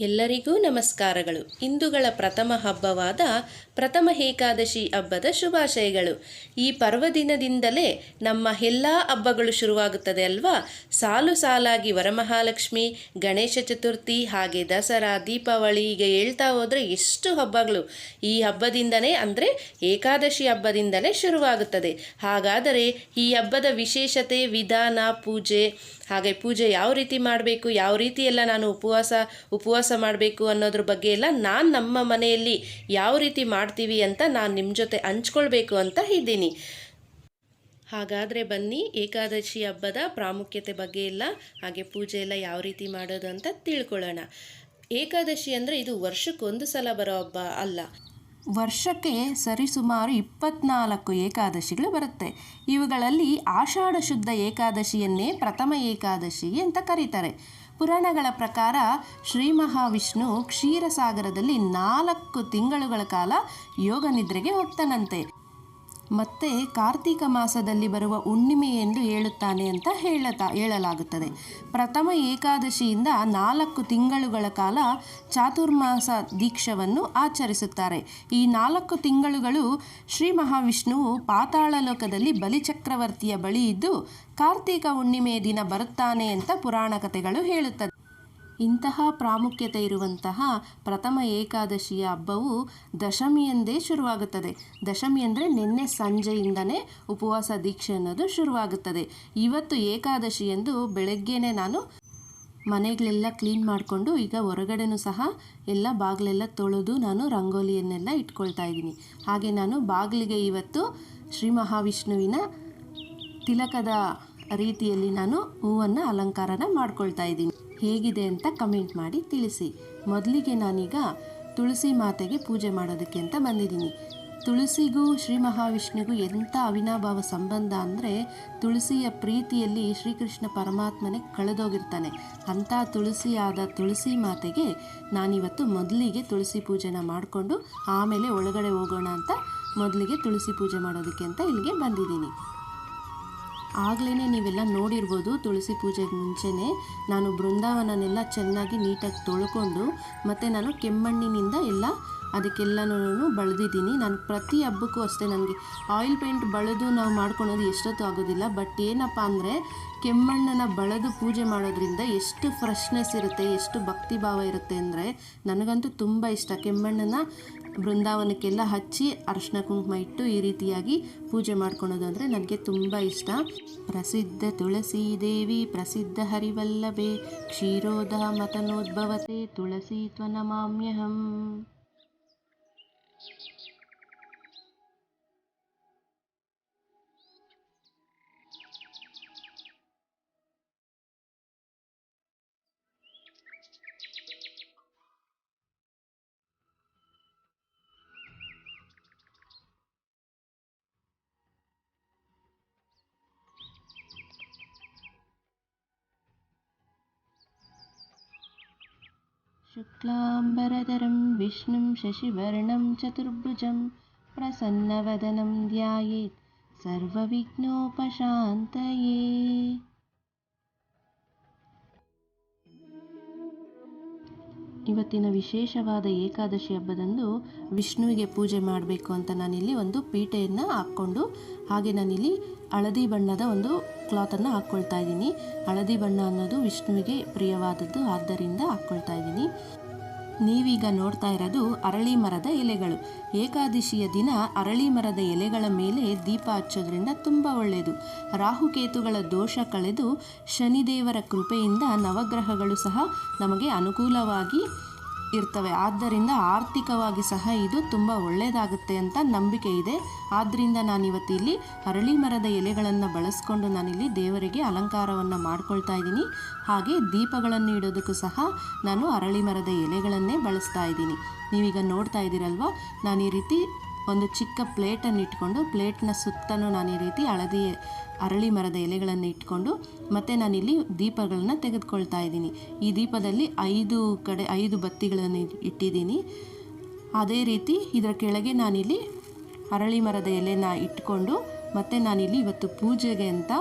ಎಲ್ಲರಿಗೂ ನಮಸ್ಕಾರಗಳು. ಹಿಂದೂಗಳ ಪ್ರಥಮ ಹಬ್ಬವಾದ ಪ್ರಥಮ ಏಕಾದಶಿ ಹಬ್ಬದ ಶುಭಾಶಯಗಳು. ಈ ಪರ್ವದಿನದಿಂದಲೇ ನಮ್ಮ ಎಲ್ಲ ಹಬ್ಬಗಳು ಶುರುವಾಗುತ್ತದೆ ಅಲ್ವಾ? ಸಾಲು ಸಾಲಾಗಿ ವರಮಹಾಲಕ್ಷ್ಮಿ, ಗಣೇಶ ಚತುರ್ಥಿ, ಹಾಗೆ ದಸರಾ, ದೀಪಾವಳಿ, ಹೀಗೆ ಹೇಳ್ತಾ ಹೋದರೆ ಎಷ್ಟು ಹಬ್ಬಗಳು ಈ ಹಬ್ಬದಿಂದಲೇ ಅಂದರೆ ಏಕಾದಶಿ ಹಬ್ಬದಿಂದಲೇ ಶುರುವಾಗುತ್ತದೆ. ಹಾಗಾದರೆ ಈ ಹಬ್ಬದ ವಿಶೇಷತೆ, ವಿಧಾನ, ಹಾಗೆ ಪೂಜೆ ಯಾವ ರೀತಿ ಮಾಡಬೇಕು, ಯಾವ ರೀತಿ ಎಲ್ಲ ನಾನು ಉಪವಾಸ ಮಾಡಬೇಕು ಅನ್ನೋದ್ರ ಬಗ್ಗೆ ಎಲ್ಲ ನಾನು ನಮ್ಮ ಮನೆಯಲ್ಲಿ ಯಾವ ರೀತಿ ಮಾಡ್ತೀವಿ ಅಂತ ನಾನು ನಿಮ್ಮ ಜೊತೆ ಹಂಚ್ಕೊಳ್ಬೇಕು ಅಂತ ಇದ್ದೀನಿ. ಹಾಗಾದರೆ ಬನ್ನಿ, ಏಕಾದಶಿ ಹಬ್ಬದ ಪ್ರಾಮುಖ್ಯತೆ ಬಗ್ಗೆ ಎಲ್ಲ ಹಾಗೆ ಪೂಜೆ ಎಲ್ಲ ಯಾವ ರೀತಿ ಮಾಡೋದು ಅಂತ ತಿಳ್ಕೊಳ್ಳೋಣ. ಏಕಾದಶಿ ಅಂದರೆ ಇದು ವರ್ಷಕ್ಕೊಂದು ಸಲ ಬರೋ ಹಬ್ಬ ಅಲ್ಲ, ವರ್ಷಕ್ಕೆ ಸರಿಸುಮಾರು 24 ಏಕಾದಶಿಗಳು ಬರುತ್ತೆ. ಇವುಗಳಲ್ಲಿ ಆಷಾಢ ಶುದ್ಧ ಏಕಾದಶಿಯನ್ನೇ ಪ್ರಥಮ ಏಕಾದಶಿ ಅಂತ ಕರೀತಾರೆ. ಪುರಾಣಗಳ ಪ್ರಕಾರ ಶ್ರೀ ಮಹಾವಿಷ್ಣು ಕ್ಷೀರಸಾಗರದಲ್ಲಿ 4 ತಿಂಗಳುಗಳ ಕಾಲ ಯೋಗ ನಿದ್ರೆಗೆ ಹೋಗ್ತಾನಂತೆ. ಮತ್ತೆ ಕಾರ್ತಿಕ ಮಾಸದಲ್ಲಿ ಬರುವ ಹುಣ್ಣಿಮೆ ಎಂದು ಹೇಳುತ್ತಾನೆ ಅಂತ ಹೇಳಲಾಗುತ್ತದೆ. ಪ್ರಥಮ ಏಕಾದಶಿಯಿಂದ 4 ತಿಂಗಳುಗಳ ಕಾಲ ಚಾತುರ್ಮಾಸ ದೀಕ್ಷವನ್ನು ಆಚರಿಸುತ್ತಾರೆ. ಈ 4 ತಿಂಗಳುಗಳು ಶ್ರೀ ಮಹಾವಿಷ್ಣುವು ಪಾತಾಳ ಲೋಕದಲ್ಲಿ ಬಲಿಚಕ್ರವರ್ತಿಯ ಬಳಿ ಇದ್ದು ಕಾರ್ತಿಕ ಹುಣ್ಣಿಮೆಯ ದಿನ ಬರುತ್ತಾನೆ ಅಂತ ಪುರಾಣ ಕಥೆಗಳು ಹೇಳುತ್ತದೆ. ಇಂತಹ ಪ್ರಾಮುಖ್ಯತೆ ಇರುವಂತಹ ಪ್ರಥಮ ಏಕಾದಶಿಯ ಹಬ್ಬವು ದಶಮಿಯಂದೇ ಶುರುವಾಗುತ್ತದೆ. ದಶಮಿ ಅಂದರೆ ನಿನ್ನೆ ಸಂಜೆಯಿಂದನೇ ಉಪವಾಸ ದೀಕ್ಷೆ ಅನ್ನೋದು ಶುರುವಾಗುತ್ತದೆ. ಇವತ್ತು ಏಕಾದಶಿ ಎಂದು ಬೆಳಗ್ಗೆನೇ ನಾನು ಮನೆಗಳೆಲ್ಲ ಕ್ಲೀನ್ ಮಾಡಿಕೊಂಡು ಈಗ ಹೊರಗಡೆನೂ ಸಹ ಎಲ್ಲ ಬಾಗಿಲೆಲ್ಲ ತೊಳೆದು ನಾನು ರಂಗೋಲಿಯನ್ನೆಲ್ಲ ಇಟ್ಕೊಳ್ತಾ ಇದ್ದೀನಿ. ಹಾಗೆ ನಾನು ಬಾಗಿಲಿಗೆ ಇವತ್ತು ಶ್ರೀ ಮಹಾವಿಷ್ಣುವಿನ ತಿಲಕದ ರೀತಿಯಲ್ಲಿ ನಾನು ಹೂವನ್ನು ಅಲಂಕಾರನ ಮಾಡ್ಕೊಳ್ತಾ ಇದ್ದೀನಿ. ಹೇಗಿದೆ ಅಂತ ಕಮೆಂಟ್ ಮಾಡಿ ತಿಳಿಸಿ. ಮೊದಲಿಗೆ ನಾನೀಗ ತುಳಸಿ ಮಾತೆಗೆ ಪೂಜೆ ಮಾಡೋದಕ್ಕೆ ಅಂತ ಬಂದಿದ್ದೀನಿ. ತುಳಸಿಗೂ ಶ್ರೀ ಮಹಾವಿಷ್ಣುವಿಗೂ ಎಂಥ ಅವಿನಾಭಾವ ಸಂಬಂಧ ಅಂದರೆ, ತುಳಸಿಯ ಪ್ರೀತಿಯಲ್ಲಿ ಶ್ರೀಕೃಷ್ಣ ಪರಮಾತ್ಮನೇ ಕಳೆದೋಗಿರ್ತಾನೆ. ಅಂಥ ತುಳಸಿಯಾದ ತುಳಸಿ ಮಾತೆಗೆ ನಾನಿವತ್ತು ಮೊದಲಿಗೆ ತುಳಸಿ ಪೂಜೆನ ಮಾಡಿಕೊಂಡು ಆಮೇಲೆ ಒಳಗಡೆ ಹೋಗೋಣ ಅಂತ ಮೊದಲಿಗೆ ತುಳಸಿ ಪೂಜೆ ಮಾಡೋದಕ್ಕೆ ಅಂತ ಇಲ್ಲಿಗೆ ಬಂದಿದ್ದೀನಿ. ಆಗಲೇ ನೀವೆಲ್ಲ ನೋಡಿರ್ಬೋದು, ತುಳಸಿ ಪೂಜೆಗೆ ಮುಂಚೆನೇ ನಾನು ಬೃಂದಾವನನೆಲ್ಲ ಚೆನ್ನಾಗಿ ನೀಟಾಗಿ ತೊಳ್ಕೊಂಡು ಮತ್ತು ನಾನು ಕೆಮ್ಮಣ್ಣಿನಿಂದ ಎಲ್ಲ ಅದಕ್ಕೆಲ್ಲನೂ ಬಳದಿದ್ದೀನಿ. ನಾನು ಪ್ರತಿ ಹಬ್ಬಕ್ಕೂ ಅಷ್ಟೇ, ನನಗೆ ಆಯಿಲ್ ಪೇಂಟ್ ಬಳದು ನಾವು ಮಾಡ್ಕೊಳೋದು ಎಷ್ಟೊತ್ತು ಆಗೋದಿಲ್ಲ. ಬಟ್ ಏನಪ್ಪ ಅಂದರೆ ಕೆಮ್ಮಣ್ಣನ ಬಳದು ಪೂಜೆ ಮಾಡೋದ್ರಿಂದ ಎಷ್ಟು ಫ್ರೆಶ್ನೆಸ್ ಇರುತ್ತೆ, ಎಷ್ಟು ಭಕ್ತಿ ಭಾವ ಇರುತ್ತೆ ಅಂದರೆ ನನಗಂತೂ ತುಂಬ ಇಷ್ಟ. ಕೆಮ್ಮಣ್ಣನ ಬೃಂದಾವನಕ್ಕೆಲ್ಲ ಹಚ್ಚಿ ಅರಿಶಿನ ಕುಂಕುಮ ಇಟ್ಟು ಈ ರೀತಿಯಾಗಿ ಪೂಜೆ ಮಾಡ್ಕೊಳೋದು ಅಂದರೆ ನನಗೆ ತುಂಬ ಇಷ್ಟ. ಪ್ರಸಿದ್ಧ ತುಳಸಿ ದೇವಿ ಪ್ರಸಿದ್ಧ ಹರಿವಲ್ಲಭೆ ಕ್ಷೀರೋಧ ಮತನೋದ್ಭವತೆ ತುಳಸಿ ತ್ವನಮಾಮ್ಯಹಂ. ಶುಕ್ಲಾಂಬರಧರಂ ವಿಷ್ಣುಂ ಶಶಿವರ್ಣಂ ಚತುರ್ಭುಜಂ ಪ್ರಸನ್ನವದನಂ ಧ್ಯಾಯೇತ್ ಸರ್ವವಿಘ್ನೋಪಶಾಂತಯೇ. ಇವತ್ತಿನ ವಿಶೇಷವಾದ ಏಕಾದಶಿ ಹಬ್ಬದಂದು ವಿಷ್ಣುವಿಗೆ ಪೂಜೆ ಮಾಡಬೇಕು ಅಂತ ನಾನಿಲ್ಲಿ ಒಂದು ಪೀಠೆಯನ್ನು ಹಾಕ್ಕೊಂಡು, ಹಾಗೆ ನಾನಿಲ್ಲಿ ಹಳದಿ ಬಣ್ಣದ ಒಂದು ಕ್ಲಾತನ್ನು ಹಾಕ್ಕೊಳ್ತಾ ಇದ್ದೀನಿ. ಹಳದಿ ಬಣ್ಣ ಅನ್ನೋದು ವಿಷ್ಣುವಿಗೆ ಪ್ರಿಯವಾದದ್ದು, ಆದ್ದರಿಂದ ಹಾಕ್ಕೊಳ್ತಾ ಇದ್ದೀನಿ. ನೀವೀಗ ನೋಡ್ತಾ ಇರೋದು ಅರಳಿ ಮರದ ಎಲೆಗಳು. ಏಕಾದಶಿಯ ದಿನ ಅರಳಿ ಮರದ ಎಲೆಗಳ ಮೇಲೆ ದೀಪ ಹಚ್ಚೋದ್ರಿಂದ ತುಂಬ ಒಳ್ಳೆಯದು. ರಾಹುಕೇತುಗಳ ದೋಷ ಕಳೆದು ಶನಿದೇವರ ಕೃಪೆಯಿಂದ ನವಗ್ರಹಗಳು ಸಹ ನಮಗೆ ಅನುಕೂಲವಾಗಿ ಇರ್ತವೆ. ಆದ್ದರಿಂದ ಆರ್ಥಿಕವಾಗಿ ಸಹ ಇದು ತುಂಬ ಒಳ್ಳೆಯದಾಗುತ್ತೆ ಅಂತ ನಂಬಿಕೆ ಇದೆ. ಆದ್ದರಿಂದ ನಾನಿವತ್ತು ಇಲ್ಲಿ ಅರಳಿ ಮರದ ಎಲೆಗಳನ್ನು ಬಳಸ್ಕೊಂಡು ನಾನಿಲ್ಲಿ ದೇವರಿಗೆ ಅಲಂಕಾರವನ್ನು ಮಾಡ್ಕೊಳ್ತಾ ಇದ್ದೀನಿ. ಹಾಗೆ ದೀಪಗಳನ್ನು ಇಡೋದಕ್ಕೂ ಸಹ ನಾನು ಅರಳಿ ಮರದ ಎಲೆಗಳನ್ನೇ ಬಳಸ್ತಾ ಇದ್ದೀನಿ. ನೀವೀಗ ನೋಡ್ತಾ ಇದ್ದೀರಲ್ವ, ನಾನು ಈ ರೀತಿ ಒಂದು ಚಿಕ್ಕ ಪ್ಲೇಟನ್ನು ಇಟ್ಕೊಂಡು ಪ್ಲೇಟ್ನ ಸುತ್ತಲೂ ನಾನು ಈ ರೀತಿ ಅರಳಿ ಮರದ ಎಲೆಗಳನ್ನು ಇಟ್ಕೊಂಡು ಮತ್ತು ನಾನಿಲ್ಲಿ ದೀಪಗಳನ್ನ ತೆಗೆದುಕೊಳ್ತಾ ಇದ್ದೀನಿ. ಈ ದೀಪದಲ್ಲಿ 5 ಬತ್ತಿಗಳನ್ನು ಇಟ್ಟಿದ್ದೀನಿ. ಅದೇ ರೀತಿ ಇದರ ಕೆಳಗೆ ನಾನಿಲ್ಲಿ ಅರಳಿ ಮರದ ಎಲೆನ ಇಟ್ಕೊಂಡು ಮತ್ತು ನಾನಿಲ್ಲಿ ಇವತ್ತು ಪೂಜೆಗೆ ಅಂತ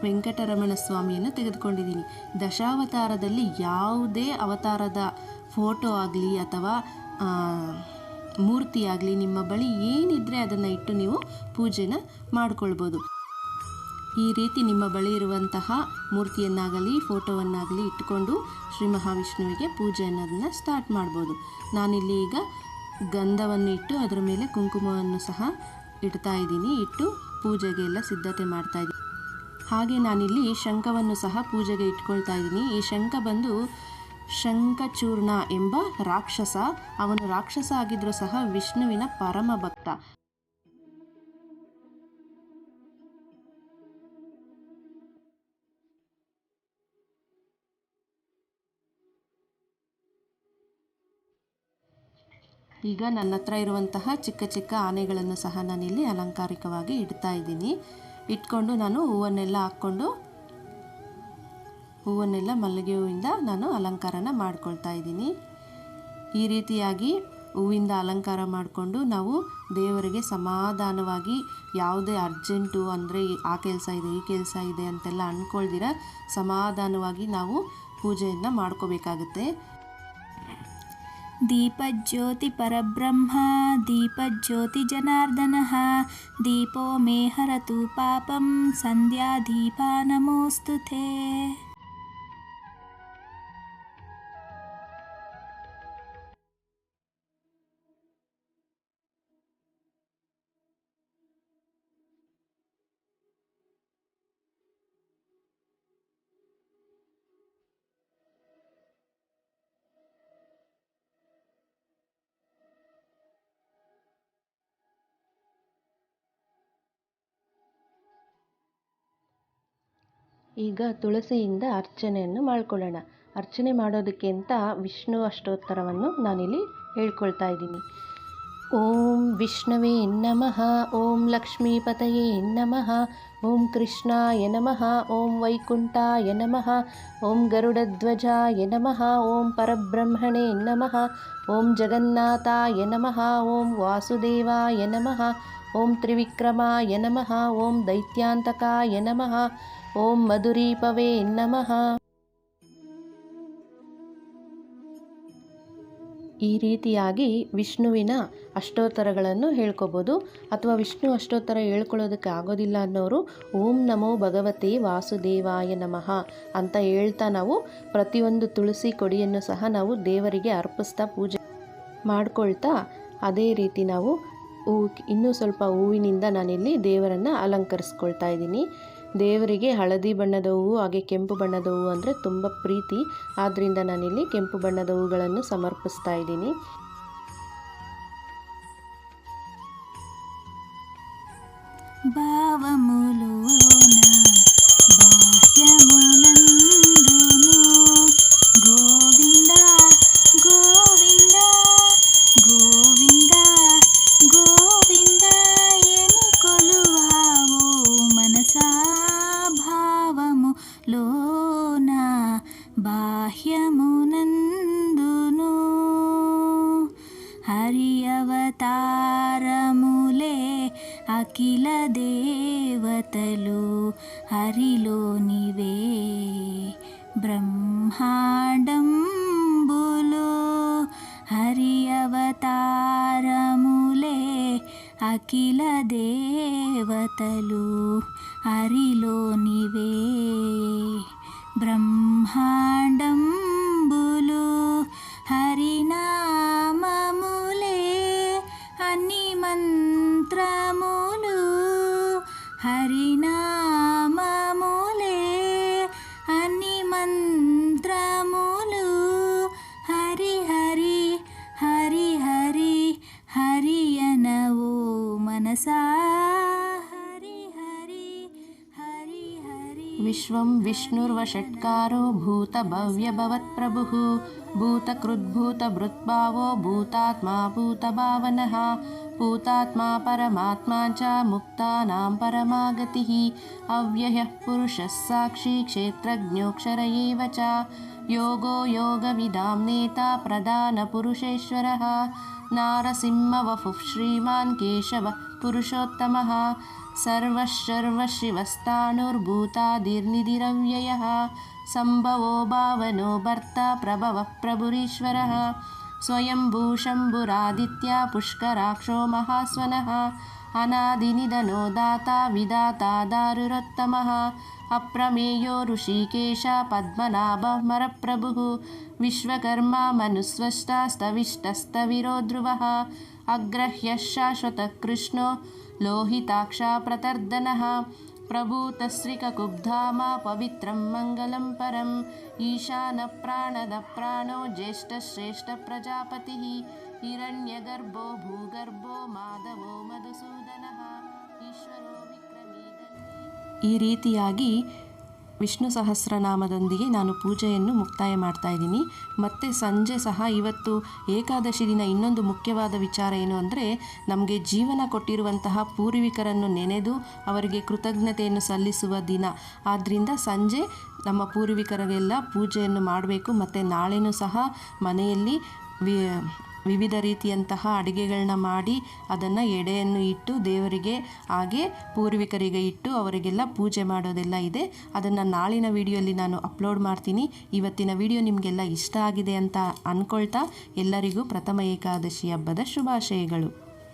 ವೆಂಕಟರಮಣ ಸ್ವಾಮಿಯನ್ನು ತೆಗೆದುಕೊಂಡಿದ್ದೀನಿ. ದಶಾವತಾರದಲ್ಲಿ ಯಾವುದೇ ಅವತಾರದ ಫೋಟೋ ಆಗಲಿ ಅಥವಾ ಮೂರ್ತಿ ಆಗಲಿ ನಿಮ್ಮ ಬಳಿ ಏನಿದ್ರೆ ಅದನ್ನು ಇಟ್ಟು ನೀವು ಪೂಜೆನ ಮಾಡ್ಕೊಳ್ಬೋದು. ಈ ರೀತಿ ನಿಮ್ಮ ಬಳಿ ಇರುವಂತಹ ಮೂರ್ತಿಯನ್ನಾಗಲಿ ಫೋಟೋವನ್ನಾಗಲಿ ಇಟ್ಟುಕೊಂಡು ಶ್ರೀ ಮಹಾವಿಷ್ಣುವಿಗೆ ಪೂಜೆ ಅನ್ನೋದನ್ನು ಸ್ಟಾರ್ಟ್ ಮಾಡ್ಬೋದು. ನಾನಿಲ್ಲಿ ಈಗ ಗಂಧವನ್ನು ಇಟ್ಟು ಅದರ ಮೇಲೆ ಕುಂಕುಮವನ್ನು ಸಹ ಇಡ್ತಾ ಇದ್ದೀನಿ. ಇಟ್ಟು ಪೂಜೆಗೆ ಸಿದ್ಧತೆ ಮಾಡ್ತಾ ಇದ್ದೀನಿ. ಹಾಗೆ ನಾನಿಲ್ಲಿ ಶಂಖವನ್ನು ಸಹ ಪೂಜೆಗೆ ಇಟ್ಕೊಳ್ತಾ ಇದ್ದೀನಿ. ಈ ಶಂಖ ಬಂದು ಶಂಖಚೂರ್ಣ ಎಂಬ ರಾಕ್ಷಸ. ಅವನು ರಾಕ್ಷಸ ಆಗಿದ್ರೂ ಸಹ ವಿಷ್ಣುವಿನ ಪರಮ ಭಕ್ತ. ಈಗ ನನ್ನ ಹತ್ರ ಇರುವಂತಹ ಚಿಕ್ಕ ಚಿಕ್ಕ ಆನೆಗಳನ್ನು ಸಹ ನಾನಿಲ್ಲಿ ಅಲಂಕಾರಿಕವಾಗಿ ಇಡ್ತಾ ಇದ್ದೀನಿ. ಇಟ್ಕೊಂಡು ನಾನು ಹೂವನ್ನೆಲ್ಲ ಹಾಕ್ಕೊಂಡು ಹೂವನ್ನೆಲ್ಲ ಮಲ್ಲಿಗೆ ಹೂವಿಂದ ನಾನು ಅಲಂಕಾರನ ಮಾಡ್ಕೊಳ್ತಾ ಇದ್ದೀನಿ. ಈ ರೀತಿಯಾಗಿ ಹೂವಿಂದ ಅಲಂಕಾರ ಮಾಡಿಕೊಂಡು ನಾವು ದೇವರಿಗೆ ಸಮಾಧಾನವಾಗಿ ಯಾವುದೇ ಅರ್ಜೆಂಟು ಅಂದರೆ ಆ ಕೆಲಸ ಇದೆ ಈ ಕೆಲಸ ಇದೆ ಅಂತೆಲ್ಲ ಅಂದ್ಕೊಳ್ದಿರ ಸಮಾಧಾನವಾಗಿ ನಾವು ಪೂಜೆಯನ್ನು ಮಾಡ್ಕೋಬೇಕಾಗುತ್ತೆ. ದೀಪಜ್ಯೋತಿ ಪರಬ್ರಹ್ಮ ದೀಪಜ್ಯೋತಿ ಜನಾರ್ದನಃ ದೀಪೋ ಮೇ ಹರತು ಪಾಪಂ ಸಂಧ್ಯಾ ದೀಪ ನಮೋಸ್ತುತೆ. ಈಗ ತುಳಸಿಯಿಂದ ಅರ್ಚನೆಯನ್ನು ಮಾಡ್ಕೊಳ್ಳೋಣ. ಅರ್ಚನೆ ಮಾಡೋದಕ್ಕೆ ಅಂತ ವಿಷ್ಣು ಅಷ್ಟೋತ್ತರವನ್ನು ನಾನಿಲ್ಲಿ ಹೇಳ್ಕೊಳ್ತಾ ಇದ್ದೀನಿ. ಓಂ ವಿಷ್ಣವೇ ನಮಃ, ಓಂ ಲಕ್ಷ್ಮೀಪತಯೇ ನಮಃ, ಓಂ ಕೃಷ್ಣಾಯ ನಮಃ, ಓಂ ವೈಕುಂಠಾಯ ನಮಃ, ಓಂ ಗರುಡಧ್ವಜಾಯ ನಮಃ, ಓಂ ಪರಬ್ರಹ್ಮಣೇ ನಮಃ, ಓಂ ಜಗನ್ನಾಥಾಯ ನಮಃ, ಓಂ ವಾಸುದೇವಾಯ ನಮಃ, ಓಂ ತ್ರಿವಿಕ್ರಮಾಯ ನಮಃ, ಓಂ ದೈತ್ಯಾಂತಕಾಯ ನಮಃ, ಓಂ ಮಧುರೀಪವೇ ನಮಃ. ಈ ರೀತಿಯಾಗಿ ವಿಷ್ಣುವಿನ ಅಷ್ಟೋತ್ತರಗಳನ್ನು ಹೇಳ್ಕೊಬೋದು. ಅಥವಾ ವಿಷ್ಣು ಅಷ್ಟೋತ್ತರ ಹೇಳ್ಕೊಳ್ಳೋದಕ್ಕೆ ಆಗೋದಿಲ್ಲ ಅನ್ನೋರು ಓಂ ನಮೋ ಭಗವತೆ ವಾಸುದೇವಾಯ ನಮಃ ಅಂತ ಹೇಳ್ತಾ ನಾವು ಪ್ರತಿಯೊಂದು ತುಳಸಿ ಕೊಡಿಯನ್ನು ಸಹ ನಾವು ದೇವರಿಗೆ ಅರ್ಪಿಸ್ತಾ ಪೂಜೆ ಮಾಡ್ಕೊಳ್ತಾ ಅದೇ ರೀತಿ ನಾವು ಇನ್ನೂ ಸ್ವಲ್ಪ ಹೂವಿನಿಂದ ನಾನಿಲ್ಲಿ ದೇವರನ್ನು ಅಲಂಕರಿಸ್ಕೊಳ್ತಾ ಇದ್ದೀನಿ. ದೇವರಿಗೆ ಹಳದಿ ಬಣ್ಣದ ಹೂವು ಹಾಗೆ ಕೆಂಪು ಬಣ್ಣದ ಹೂವು ಅಂದರೆ ತುಂಬ ಪ್ರೀತಿ. ಆದ್ದರಿಂದ ನಾನಿಲ್ಲಿ ಕೆಂಪು ಬಣ್ಣದ ಹೂಗಳನ್ನು ಸಮರ್ಪಿಸ್ತಾ ಇದ್ದೀನಿ. ಗೋವಿಂದ ಗೋವಿಂದ ಗೋವಿಂದ ಗೋವಿಂದ ಎನಿಕೊಲುವಾವೋ ಮನಸಾ భావము లోన బాహ్యమునందును హరి అవతారములే అఖిల దేవతలు హరిలోనివే బ్రహ్మాండంబులు హరి అవతారములే అఖిల దేవతలు హరిలోనివే బ్రహ్మాండంబులు హరినామములే అన్ని మంత్రములు హరినామములే అన్ని మంత్రములు హరి హరి హరి హరి హరియనవో మనసా ವಿಶ್ವಂ ವಿಷ್ಣುರ್ವಷಟ್ಕಾರೋ ಭೂತಭವ್ಯಭವತ್ಪ್ರಭುಃ ಭೂತಕೃದ್ಭೂತಭೃತ್ಭಾವೋ ಭೂತಾತ್ಮಾ ಭೂತಭಾವನಃ ಭೂತಾತ್ಮಾ ಪರಮಾತ್ಮಾ ಚ ಮುಕ್ತಾನಾಂ ಪರಮಾಗತಿಃ ಅವ್ಯಯಃ ಪುರುಷಃ ಸಾಕ್ಷಿ ಕ್ಷೇತ್ರಜ್ಞೋಕ್ಷರ ಏವ ಚ ಯೋಗೋ ಯೋಗವಿದಾಂ ನೇತಾ ಪ್ರಧಾನಪುರುಷೇಶ್ವರಃ ನಾರಸಿಂಹವಪುಃ ಶ್ರೀಮಾನ್ ಕೇಶವಃ ಪುರುಷೋತ್ತಮಃ सर्वशिवस्ताणुर्भूतादिर्निधिरव्ययः संभवो भावनो भर्ता प्रभवः प्रभुरीश्वरः स्वयंभू शम्भुरादित्या पुष्कराक्षो महास्वनः अनादिनिधनो दाता विधाता दारुरोत्तमः अप्रमेयो ऋषिकेश पद्मनाभमरप्रभुः विश्वकर्मा मनुस्वष्टा स्तविष्टस्तविरो ध्रुवः अग्रह्यः शाश्वतः कृष्णो लोहिताक्षा प्रतर्दनः प्रभूतश्रिककुब्धाम पवित्रं मङ्गलं परम् ईशानप्राणदप्राणो ज्येष्ठश्रेष्ठप्रजापतिः हिरण्यगर्भो भूगर्भो माधवो मधुसूदनः ಈಶ್ವರೋ ವಿಕ್ರಮೀ. ಈ ರೀತಿಯಾಗಿ ವಿಷ್ಣು ಸಹಸ್ರನಾಮದೊಂದಿಗೆ ನಾನು ಪೂಜೆಯನ್ನು ಮುಕ್ತಾಯ ಮಾಡ್ತಾ ಇದ್ದೀನಿ. ಮತ್ತು ಸಂಜೆ ಸಹ ಇವತ್ತು ಏಕಾದಶಿ ದಿನ ಇನ್ನೊಂದು ಮುಖ್ಯವಾದ ವಿಚಾರ ಏನು ಅಂದರೆ, ನಮಗೆ ಜೀವನ ಕೊಟ್ಟಿರುವಂತಹ ಪೂರ್ವಿಕರನ್ನು ನೆನೆದು ಅವರಿಗೆ ಕೃತಜ್ಞತೆಯನ್ನು ಸಲ್ಲಿಸುವ ದಿನ. ಆದ್ದರಿಂದ ಸಂಜೆ ನಮ್ಮ ಪೂರ್ವಿಕರಿಗೆಲ್ಲ ಪೂಜೆಯನ್ನು ಮಾಡಬೇಕು. ಮತ್ತು ನಾಳೆನೂ ಸಹ ಮನೆಯಲ್ಲಿ ವಿವಿಧ ರೀತಿಯಂತಹ ಅಡುಗೆಗಳನ್ನ ಮಾಡಿ ಅದನ್ನು ಎಡೆಯನ್ನು ಇಟ್ಟು ದೇವರಿಗೆ ಹಾಗೆ ಪೂರ್ವಿಕರಿಗೆ ಇಟ್ಟು ಅವರಿಗೆಲ್ಲ ಪೂಜೆ ಮಾಡೋದೆಲ್ಲ ಇದೆ. ಅದನ್ನು ನಾಳಿನ ವಿಡಿಯೋಲಿ ನಾನು ಅಪ್ಲೋಡ್ ಮಾಡ್ತೀನಿ. ಇವತ್ತಿನ ವಿಡಿಯೋ ನಿಮಗೆಲ್ಲ ಇಷ್ಟ ಆಗಿದೆ ಅಂತ ಅಂದ್ಕೊಳ್ತಾ ಎಲ್ಲರಿಗೂ ಪ್ರಥಮ ಏಕಾದಶಿ ಹಬ್ಬದ ಶುಭಾಶಯಗಳು.